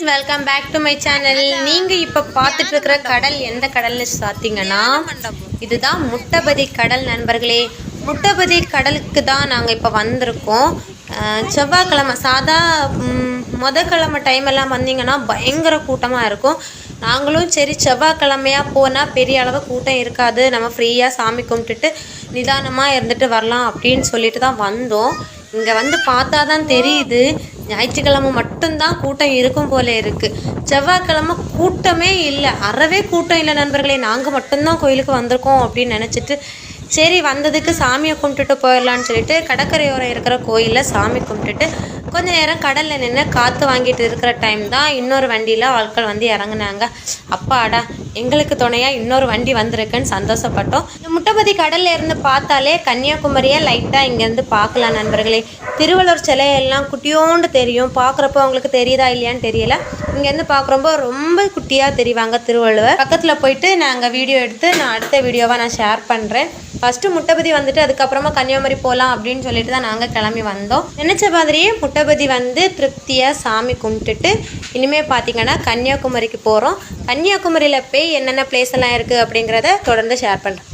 Welcome back to my channel. நீங்கள் இப்போ பார்த்துட்டு இருக்கிற கடல் எந்த கடல்னு பார்த்தீங்கன்னா இதுதான் முட்டபதி கடல் நண்பர்களே. முட்டபதி கடலுக்கு தான் நாங்கள் இப்போ வந்திருக்கோம். செவ்வாய்க்கிழமை கிழமை டைம் எல்லாம் வந்தீங்கன்னா பயங்கர கூட்டமாக இருக்கும். நாங்களும் சரி செவ்வாய்க்கிழமையாக போனால் பெரிய அளவு கூட்டம் இருக்காது, நம்ம ஃப்ரீயாக சாமி கும்பிட்டுட்டு நிதானமாக இருந்துட்டு வரலாம் அப்படின்னு சொல்லிட்டு தான் வந்தோம். இங்கே வந்து பார்த்தா தான் தெரியுது, ஞாயிற்றுக்கிழமை மட்டும்தான் கூட்டம் இருக்கும் போல இருக்குது. செவ்வாய்க்கிழமை கூட்டமே இல்லை, அறவே கூட்டம் இல்லை நண்பர்களே. நாங்கள் மட்டும்தான் கோயிலுக்கு வந்திருக்கோம் அப்படின்னு நினச்சிட்டு சரி வந்ததுக்கு சாமியை கும்பிட்டுட்டு போயிடலான்னு சொல்லிட்டு கடற்கரையோரம் இருக்கிற கோயிலில் சாமி கும்பிட்டுட்டு கொஞ்சம் நேரம் கடலில் நின்று காற்று வாங்கிட்டு இருக்கிற டைம் தான் இன்னொரு வண்டியில் ஆட்கள் வந்து இறங்குனாங்க. அப்பாடா, எங்களுக்கு துணையாக இன்னொரு வண்டி வந்திருக்குன்னு சந்தோஷப்பட்டோம். இந்த முட்டபதி கடலில் இருந்து பார்த்தாலே கன்னியாகுமரியை லைட்டாக இங்கேருந்து பார்க்கலாம் நண்பர்களே. திருவள்ளுவர் சிலையெல்லாம் குட்டியோண்டு தெரியும், பார்க்குறப்போ உங்களுக்கு தெரியுதா இல்லையான்னு தெரியல. இங்கேருந்து பார்க்குறப்போ ரொம்ப குட்டியாக தெரிவாங்க திருவள்ளுவர். பக்கத்தில் போயிட்டு நாங்கள் வீடியோ எடுத்து நான் அடுத்த வீடியோவாக நான் ஷேர் பண்ணுறேன். ஃபஸ்ட்டு முட்டபதி வந்துட்டு அதுக்கப்புறமா கன்னியாகுமரி போகலாம் அப்படின்னு சொல்லிட்டு தான் நாங்கள் கிளம்பி வந்தோம். நினச்ச மாதிரியே முட்டபதி வந்து திருப்தியாக சாமி கும்பிட்டுட்டு இனிமேல் பார்த்திங்கன்னா கன்னியாகுமரிக்கு போகிறோம். கன்னியாகுமரியில் போய் என்னென்ன பிளேஸ் எல்லாம் இருக்குது அப்படிங்கிறத தொடர்ந்து ஷேர் பண்ணுறேன்.